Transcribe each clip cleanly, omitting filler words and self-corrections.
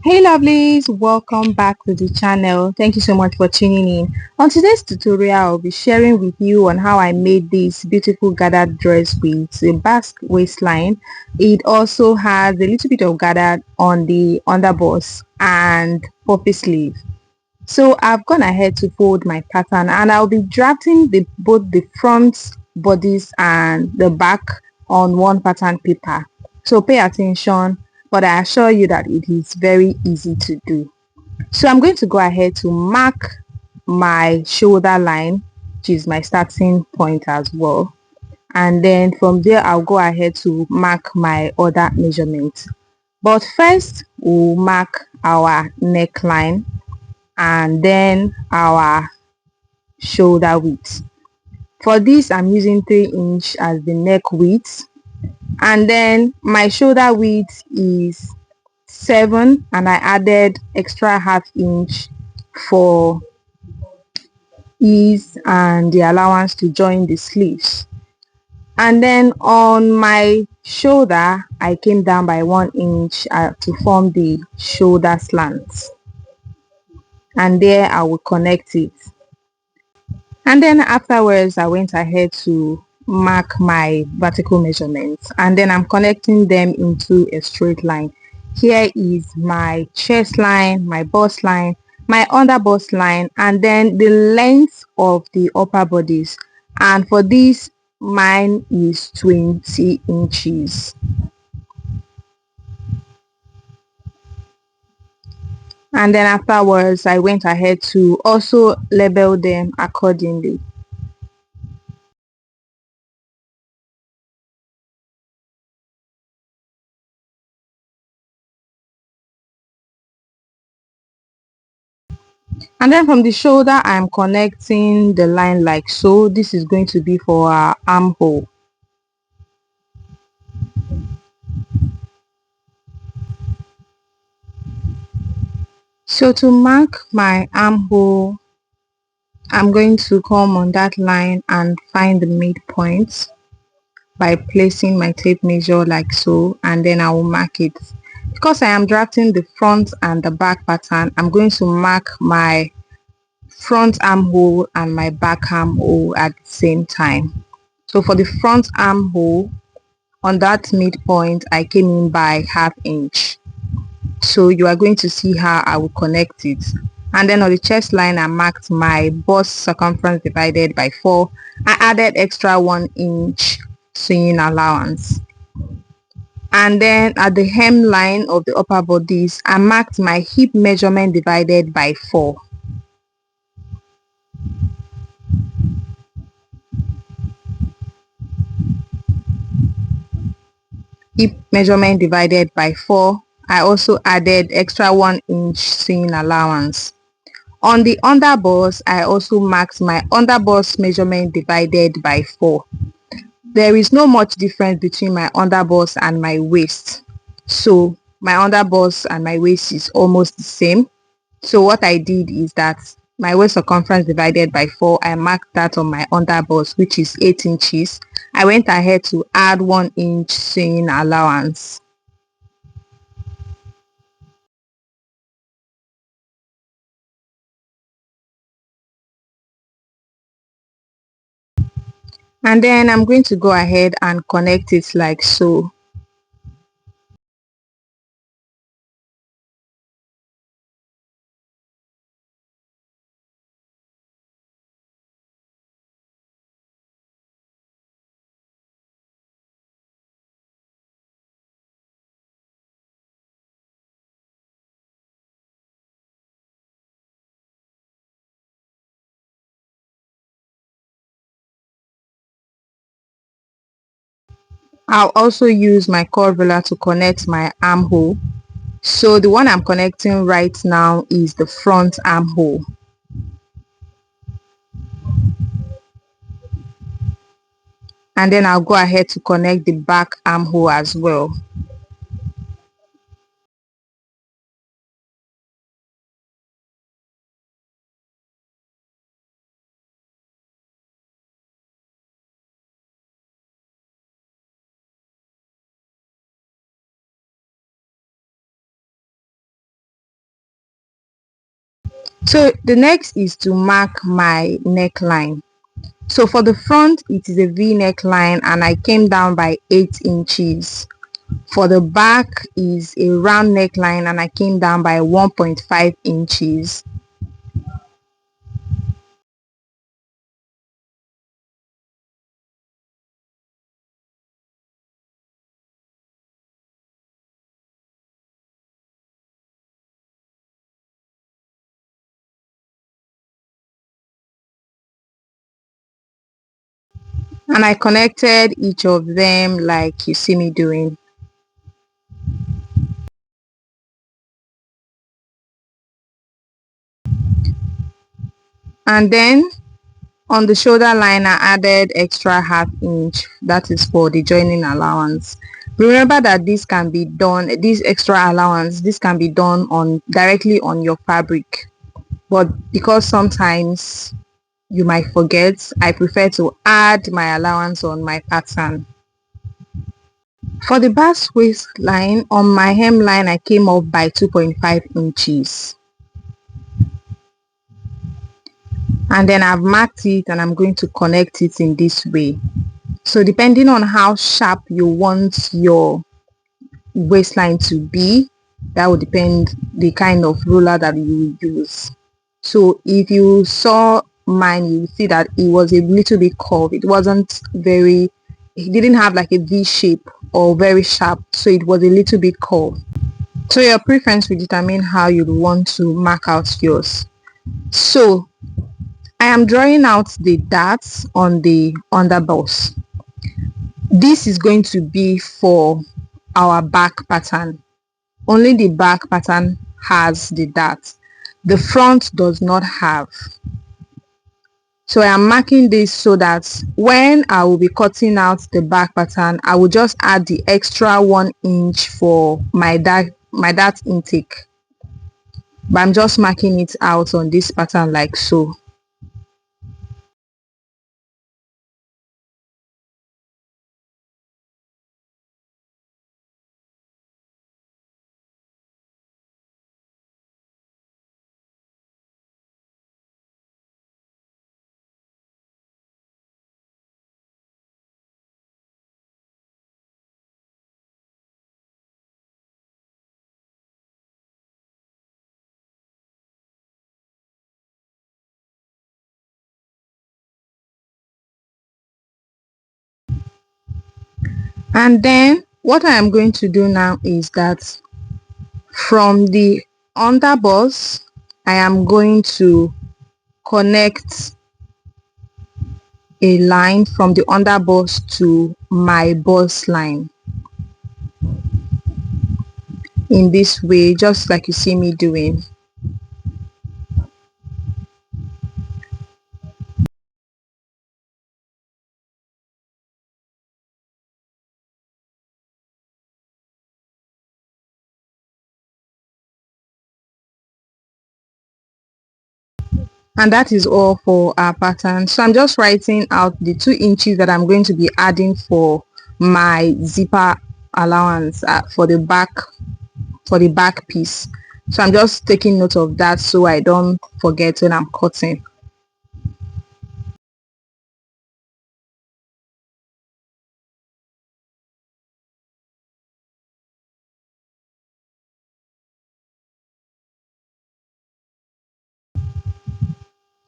Hey lovelies, welcome back to the channel. Thank you so much for tuning in. On today's tutorial, I'll be sharing with you on how I made this beautiful gathered dress with a basque waistline. It also has a little bit of gathered on the underbust and puffy sleeve. So I've gone ahead to fold my pattern and I'll be drafting both the front bodice and the back on one pattern paper. So pay attention, but I assure you that it is very easy to do. So I'm going to go ahead to mark my shoulder line, which is my starting point as well. And then from there, I'll go ahead to mark my other measurements. But first, we'll mark our neckline and then our shoulder width. For this, I'm using 3" as the neck width, and then my shoulder width is 7, and I added extra ½ inch for ease and the allowance to join the sleeves. And then on my shoulder, I came down by 1" to form the shoulder slant, and there I will connect it. And then afterwards, I went ahead to mark my vertical measurements, and then I'm connecting them into a straight line. Here is my chest line, my bust line, my under bust line, and then the length of the upper bodice. And for this, mine is 20 inches. And then afterwards, I went ahead to also label them accordingly. And then from the shoulder, I'm connecting the line like so. This is going to be for our armhole. So to mark my armhole, I'm going to come on that line and find the midpoint by placing my tape measure like so, and then I will mark it. Because I am drafting the front and the back pattern, I'm going to mark my front armhole and my back armhole at the same time. So for the front armhole, on that midpoint, I came in by ½ inch. So you are going to see how I will connect it. And then on the chest line, I marked my bust circumference divided by 4. I added extra 1" sewing allowance. And then at the hemline of the upper bodice, I marked my hip measurement divided by 4. Hip measurement divided by 4. I also added extra 1" sewing allowance. On the underbust, I also marked my underbust measurement divided by 4. There is no much difference between my underbust and my waist. So my underbust and my waist is almost the same. So what I did is that my waist circumference divided by 4, I marked that on my underbust, which is 8 inches. I went ahead to add 1" sewing allowance. And then I'm going to go ahead and connect it like so. I'll also use my curve ruler to connect my armhole. So the one I'm connecting right now is the front armhole. And then I'll go ahead to connect the back armhole as well. So the next is to mark my neckline. So for the front, it is a V neckline and I came down by 8 inches. For the back is a round neckline and I came down by 1.5 inches. And I connected each of them like you see me doing. And then on the shoulder line, I added extra half inch. That is for the joining allowance. Remember that this can be done, this extra allowance, this can be done on directly on your fabric. But because sometimes you might forget, I prefer to add my allowance on my pattern. For the bust waistline, on my hemline, I came up by 2.5 inches. And then I've marked it and I'm going to connect it in this way. So depending on how sharp you want your waistline to be, that would depend the kind of ruler that you use. So if you saw mine, you see that it was a little bit curved. It wasn't very, it didn't have like a V shape or very sharp, so it was a little bit curved. So your preference will determine how you want to mark out yours. So I am drawing out the darts on the underbust. This is going to be for our back pattern. Only the back pattern has the dart. The front does not have. So I am marking this so that when I will be cutting out the back pattern, I will just add the extra 1 inch for my dart intake. But I'm just marking it out on this pattern like so. And then what I am going to do now is that from the underbust, I am going to connect a line from the underbust to my bust line in this way, just like you see me doing. And that is all for our pattern. So I'm just writing out the 2 inches that I'm going to be adding for my zipper allowance for the back piece. So I'm just taking note of that so I don't forget when I'm cutting.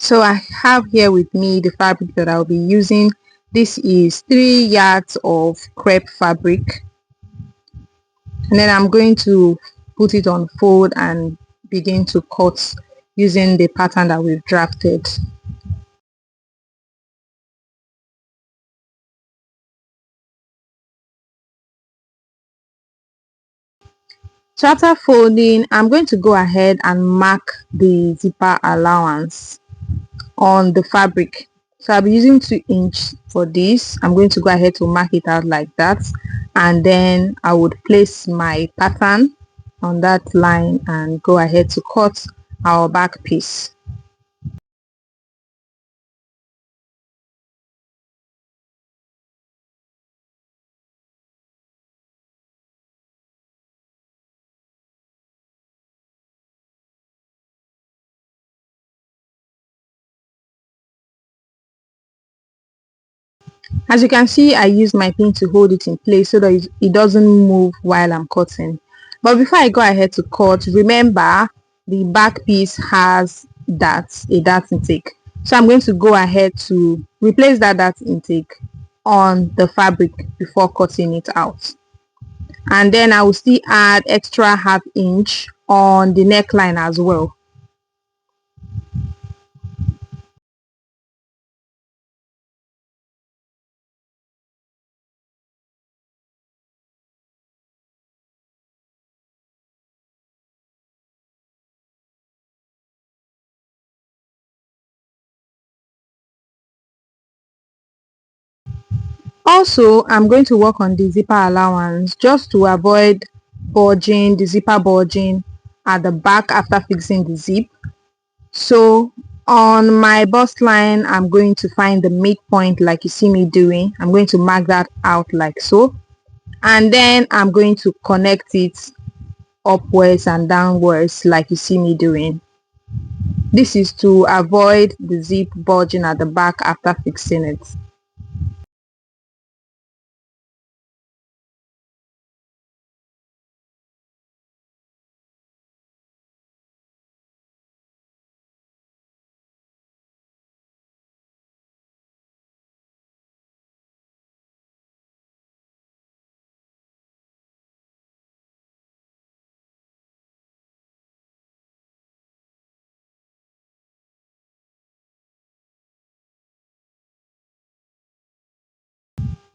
So I have here with me the fabric that I'll be using. This is 3 yards of crepe fabric, and then I'm going to put it on fold and begin to cut using the pattern that we've drafted. So after folding, I'm going to go ahead and mark the zipper allowance on the fabric. So I'll be using 2 inch for this. I'm going to go ahead to mark it out like that, and then I would place my pattern on that line and go ahead to cut our back piece. As you can see, I use my pin to hold it in place so that it doesn't move while I'm cutting. But before I go ahead to cut, remember the back piece has a dart intake. So I'm going to go ahead to replace that dart intake on the fabric before cutting it out. And then I will still add extra half inch on the neckline as well. Also, I'm going to work on the zipper allowance just to avoid the zipper bulging at the back after fixing the zip. So on my bust line, I'm going to find the midpoint like you see me doing. I'm going to mark that out like so. And then I'm going to connect it upwards and downwards like you see me doing. This is to avoid the zip bulging at the back after fixing it.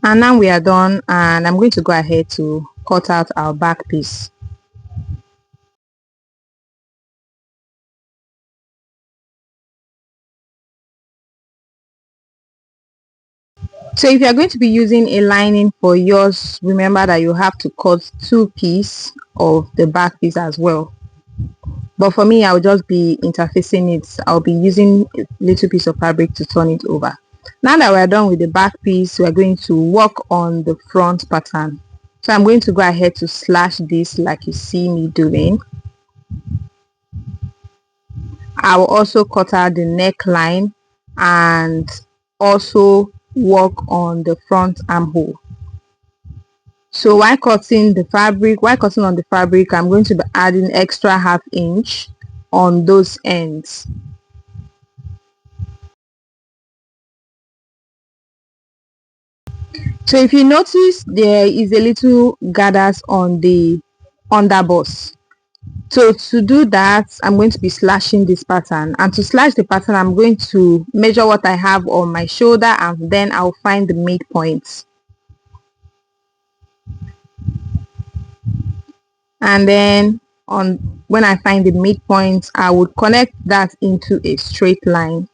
And now we are done, and I'm going to go ahead to cut out our back piece. So if you're going to be using a lining for yours, remember that you have to cut two pieces of the back piece as well. But for me, I'll just be interfacing it. I'll be using a little piece of fabric to turn it over. Now that we're done with the back piece, we're going to work on the front pattern. So I'm going to go ahead to slash this like you see me doing. I will also cut out the neckline and also work on the front armhole. So while cutting on the fabric, I'm going to be adding extra half inch on those ends. So if you notice, there is a little gathers on the underbust. So to do that, I'm going to be slashing this pattern, and to slash the pattern, I'm going to measure what I have on my shoulder, and then I'll find the midpoint. And then on when I find the midpoint, I would connect that into a straight line.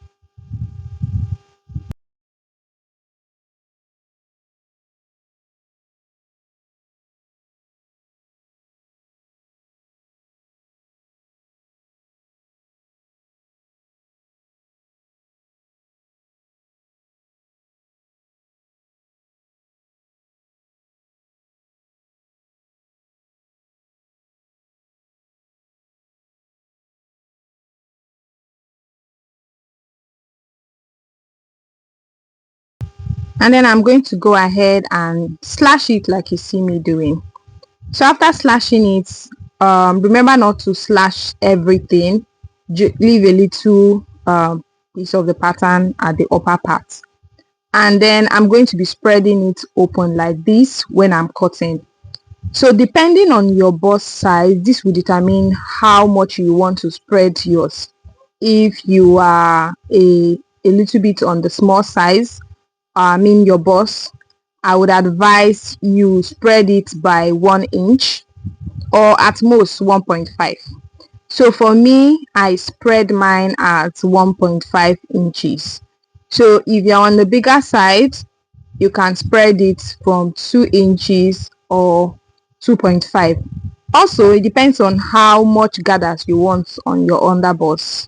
And then I'm going to go ahead and slash it like you see me doing. So after slashing it, remember not to slash everything. Leave a little piece of the pattern at the upper part, and then I'm going to be spreading it open like this when I'm cutting. So depending on your bust size, this will determine how much you want to spread yours. If you are a little bit on the small size, I mean your bust, I would advise you spread it by 1 inch or at most 1.5. So for me, I spread mine at 1.5 inches. So if you're on the bigger side, you can spread it from 2 inches or 2.5. Also, it depends on how much gathers you want on your underbust.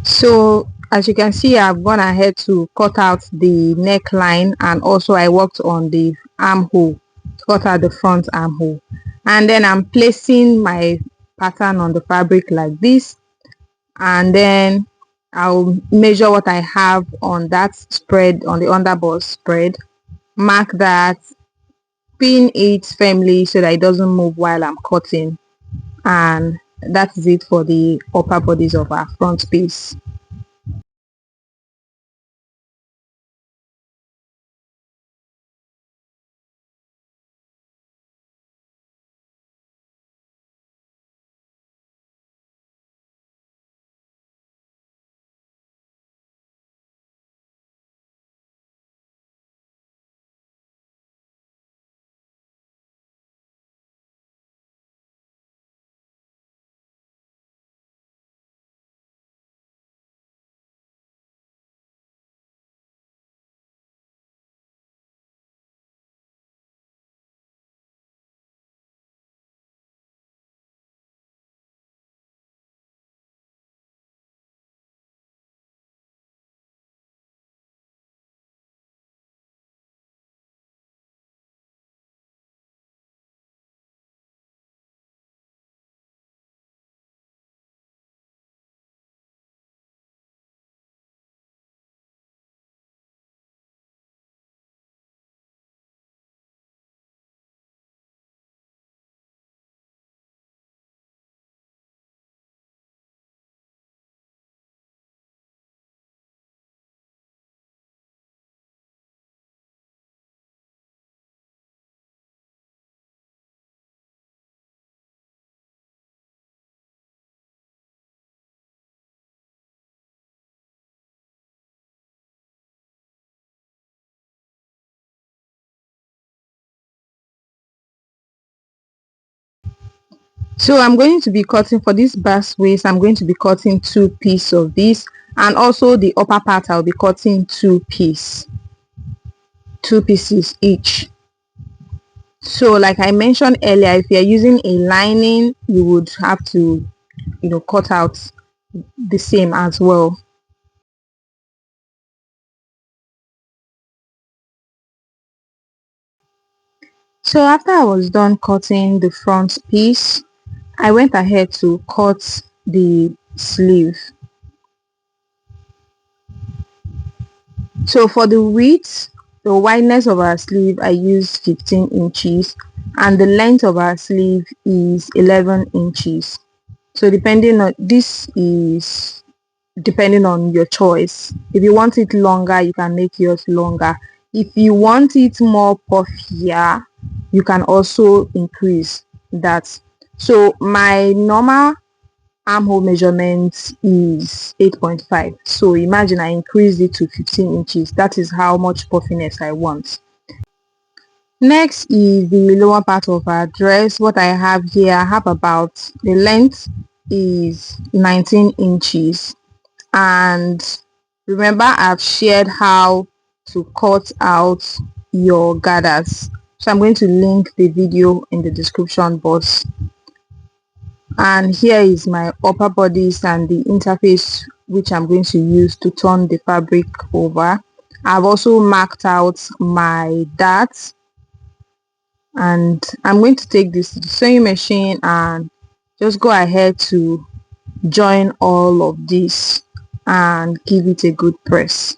So as you can see, I've gone ahead to cut out the neckline, and also I worked on the armhole to cut out the front armhole, and then I'm placing my pattern on the fabric like this, and then I'll measure what I have on that spread, on the underbust spread, mark that, pin it firmly so that it doesn't move while I'm cutting, and that is it for the upper bodies of our front piece. So I'm going to be cutting for this bust waist. I'm going to be cutting two pieces of this, and also the upper part I'll be cutting two pieces each. So like I mentioned earlier, if you're using a lining, you would have to, cut out the same as well. So after I was done cutting the front piece, I went ahead to cut the sleeve. So for the width, the wideness of our sleeve, I used 15 inches, and the length of our sleeve is 11 inches. So this is depending on your choice. If you want it longer, you can make yours longer. If you want it more puffier, you can also increase that. So my normal armhole measurement is 8.5, so imagine I increased it to 15 inches. That is how much puffiness I want. Next is the lower part of our dress. What I have here, I have about, the length is 19 inches, and remember I've shared how to cut out your gathers, so I'm going to link the video in the description box. And here is my upper bodice and the interface which I'm going to use to turn the fabric over. I've also marked out my darts, and I'm going to take this to the sewing machine and just go ahead to join all of this and give it a good press.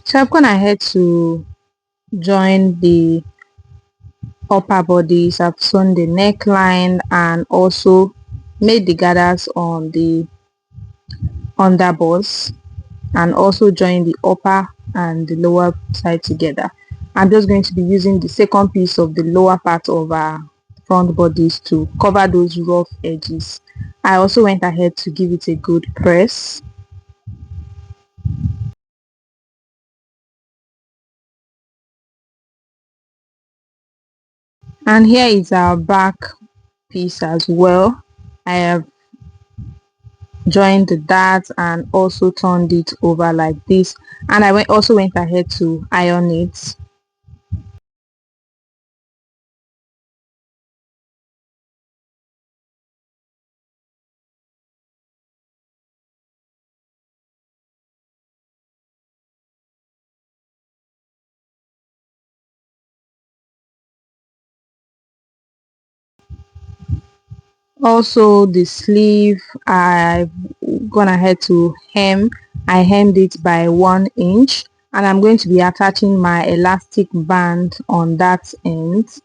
So I've gone ahead to join the upper bodice. I've sewn the neckline and also made the gathers on the underbust, and also join the upper and the lower side together. I'm just going to be using the second piece of the lower part of our front bodice to cover those rough edges. I also went ahead to give it a good press. And here is our back piece as well. I have joined the darts and also turned it over like this. and I also went ahead to iron it. Also the sleeve, I've gone ahead to hem. I hemmed it by 1 inch, and I'm going to be attaching my elastic band on that end.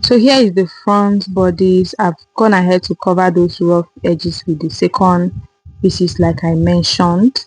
So here is the front bodice. I've gone ahead to cover those rough edges with the second pieces like I mentioned.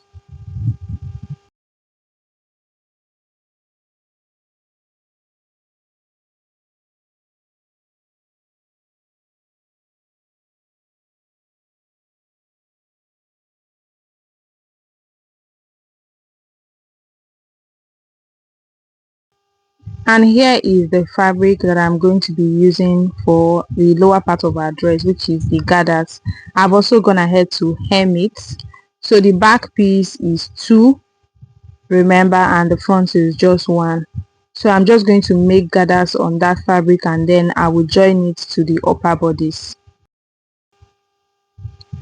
And here is the fabric that I'm going to be using for the lower part of our dress, which is the gathers. I've also gone ahead to hem it. So the back piece is 2, remember, and the front is just 1. So I'm just going to make gathers on that fabric, and then I will join it to the upper bodice.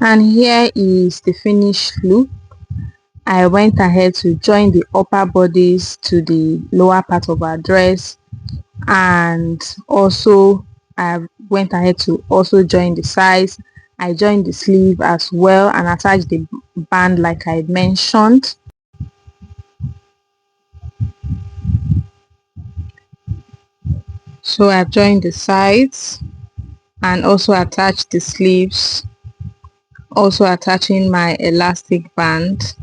And here is the finished look. I went ahead to join the upper bodice to the lower part of our dress, and also I went ahead to also join the sides. I joined the sleeve as well and attached the band like I mentioned. So I joined the sides and also attached the sleeves, also attaching my elastic band.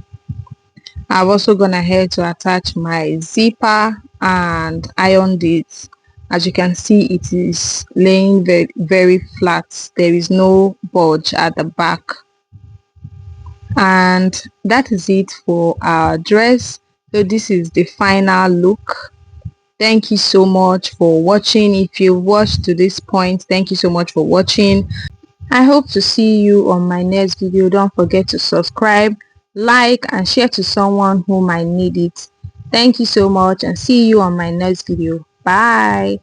I've also gone ahead to attach my zipper and ironed it. As you can see, it is laying very flat. There is no bulge at the back. And that is it for our dress. So this is the final look. Thank you so much for watching. If you watched to this point, thank you so much for watching. I hope to see you on my next video. Don't forget to subscribe, like, and share to someone who might need it. Thank you so much, and see you on my next video. Bye.